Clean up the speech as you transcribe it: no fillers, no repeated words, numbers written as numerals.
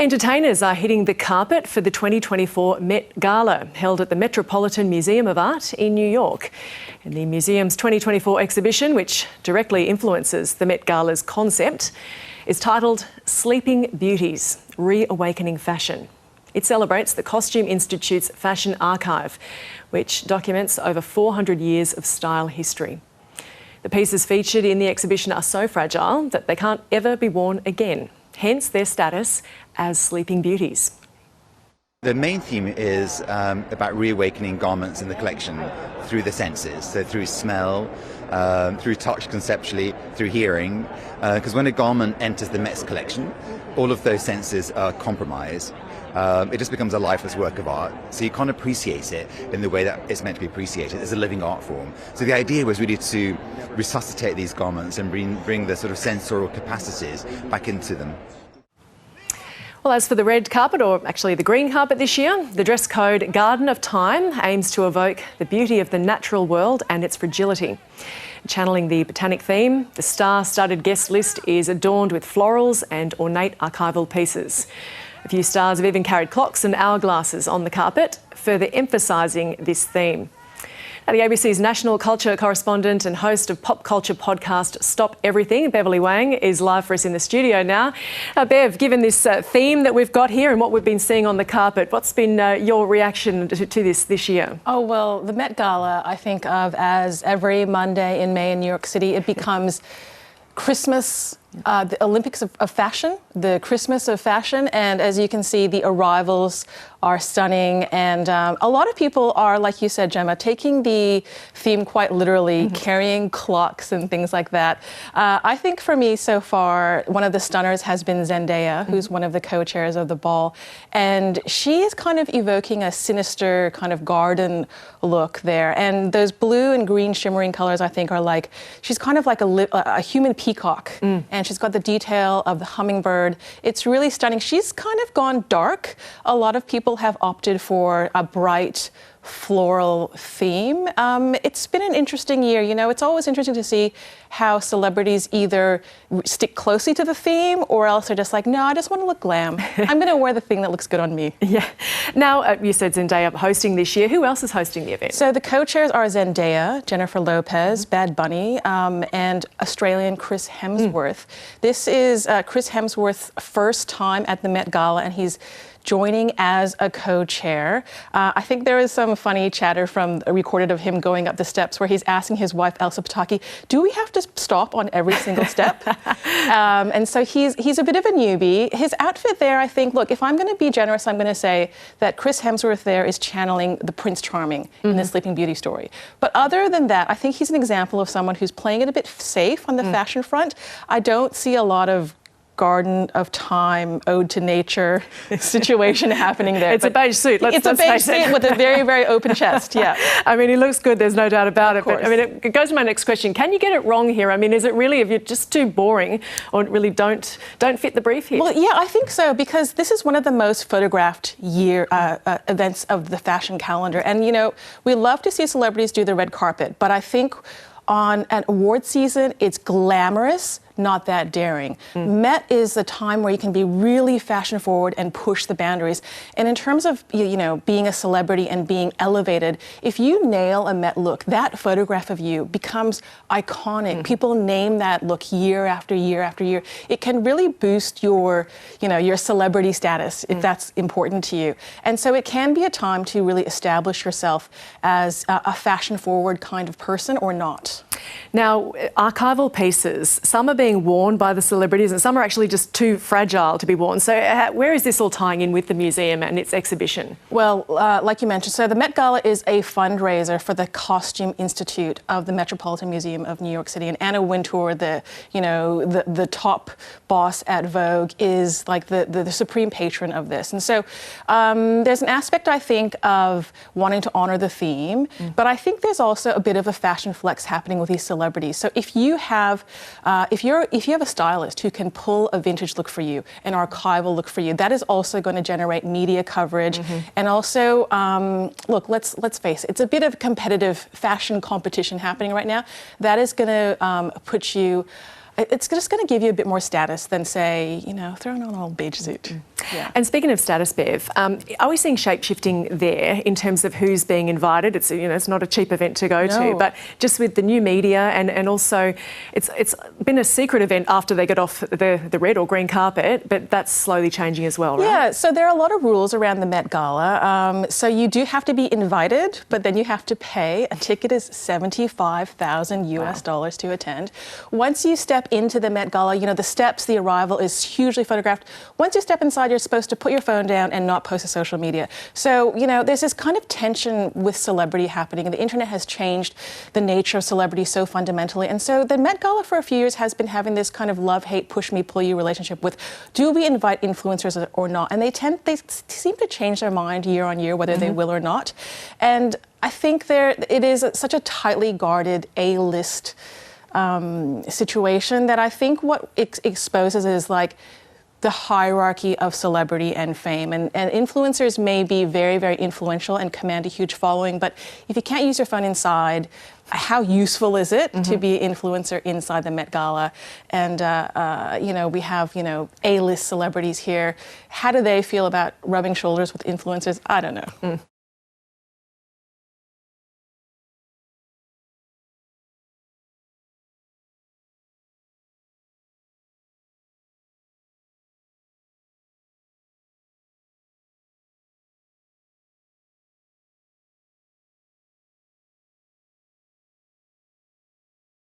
Entertainers are hitting the carpet for the 2024 Met Gala, held at the Metropolitan Museum of Art in New York. And the museum's 2024 exhibition, which directly influences the Met Gala's concept, is titled Sleeping Beauties, Reawakening Fashion. It celebrates the Costume Institute's Fashion Archive, which documents over 400 years of style history. The pieces featured in the exhibition are so fragile that they can't ever be worn again, hence their status as Sleeping Beauties. The main theme is about reawakening garments in the collection through the senses, so through smell, through touch conceptually, through hearing, because when a garment enters the Met's collection, all of those senses are compromised. It just becomes a lifeless work of art, so you can't appreciate it in the way that it's meant to be appreciated as a living art form. So the idea was really to resuscitate these garments and bring the sort of sensorial capacities back into them. Well, as for the red carpet, or actually the green carpet this year, the dress code Garden of Time aims to evoke the beauty of the natural world and its fragility. Channeling the botanic theme, the star-studded guest list is adorned with florals and ornate archival pieces. A few stars have even carried clocks and hourglasses on the carpet, further emphasising this theme. Now, the ABC's national culture correspondent and host of pop culture podcast Stop Everything, Beverly Wang, is live for us in the studio now. Bev, given this theme that we've got here and what we've been seeing on the carpet, what's been your reaction to this year? Oh, well, the Met Gala I think of as every Monday in May in New York City. It becomes Christmas, the Olympics of fashion, the Christmas of fashion, and as you can see, the arrivals are stunning, and a lot of people are, like you said, Gemma, taking the theme quite literally, carrying clocks and things like that. I think for me so far, one of the stunners has been Zendaya, who's one of the co-chairs of the ball, and she is kind of evoking a sinister kind of garden look there, and those blue and green shimmering colors I think are like, she's kind of like a human peacock, and she's got the detail of the hummingbird. It's really stunning. She's kind of gone dark. A lot of people have opted for a bright floral theme. It's been an interesting year. You know, it's always interesting to see how celebrities either stick closely to the theme or else are just like, no, I just want to look glam. I'm going to wear the thing that looks good on me. Yeah. Now, you said Zendaya hosting this year. Who else is hosting the event? So the co-chairs are Zendaya, Jennifer Lopez, Bad Bunny, and Australian Chris Hemsworth. This is Chris Hemsworth's first time at the Met Gala, and he's joining as a co-chair. I think there is some funny chatter recorded of him going up the steps where he's asking his wife, Elsa Pataki, do we have to stop on every single step? And so he's a bit of a newbie. His outfit there, I think, look, if I'm going to be generous, I'm going to say that Chris Hemsworth there is channeling the Prince Charming in the Sleeping Beauty story. But other than that, I think he's an example of someone who's playing it a bit safe on the fashion front. I don't see a lot of Garden of Time, ode to nature situation happening there. It's a beige suit. It's a beige suit with a very, very open chest, yeah. I mean, he looks good, there's no doubt about it. But I mean, it goes to my next question. Can you get it wrong here? I mean, is it really, if you're just too boring or really don't fit the brief here? Well, yeah, I think so, because this is one of the most photographed events of the fashion calendar. And, you know, we love to see celebrities do the red carpet, but I think on an award season, it's glamorous, not that daring. Met is the time where you can be really fashion forward and push the boundaries. And in terms of, you know, being a celebrity and being elevated, if you nail a Met look, that photograph of you becomes iconic. People name that look year after year after year. It can really boost your, you know, your celebrity status if that's important to you. And so it can be a time to really establish yourself as a fashion forward kind of person or not. Now, archival pieces, some are being worn by the celebrities and some are actually just too fragile to be worn. So where is this all tying in with the museum and its exhibition? Well, like you mentioned, so the Met Gala is a fundraiser for the Costume Institute of the Metropolitan Museum of New York City. And Anna Wintour, the top boss at Vogue, is like the supreme patron of this. And so there's an aspect, I think, of wanting to honor the theme, but I think there's also a bit of a fashion flex happening with these celebrities. So if you have a stylist who can pull a vintage look for you, an archival look for you, that is also going to generate media coverage. And also, look, let's face it, it's a bit of competitive fashion competition happening right now. That is going to put you it's just going to give you a bit more status than, say, you know, throwing on an old beige suit. Yeah. And speaking of status, Bev, are we seeing shape-shifting there in terms of who's being invited? It's, you know, it's not a cheap event to go to, but just with the new media and also it's been a secret event after they got off the red or green carpet, but that's slowly changing as well, right? Yeah, so there are a lot of rules around the Met Gala. So you do have to be invited, but then you have to pay. A ticket is $75,000 US to attend. Once you step into the Met Gala, you know, the steps, the arrival is hugely photographed. Once you step inside, you're supposed to put your phone down and not post to social media. So, you know, there's this kind of tension with celebrity happening, and the internet has changed the nature of celebrity so fundamentally. And so the Met Gala for a few years has been having this kind of love-hate, push-me-pull-you relationship with, do we invite influencers or not? And they seem to change their mind year on year, whether they will or not. And I think it is such a tightly guarded A-list situation that I think what it exposes is like the hierarchy of celebrity and fame. And influencers may be very, very influential and command a huge following, but if you can't use your phone inside, how useful is it to be an influencer inside the Met Gala? And, you know, we have, you know, A-list celebrities here. How do they feel about rubbing shoulders with influencers? I don't know.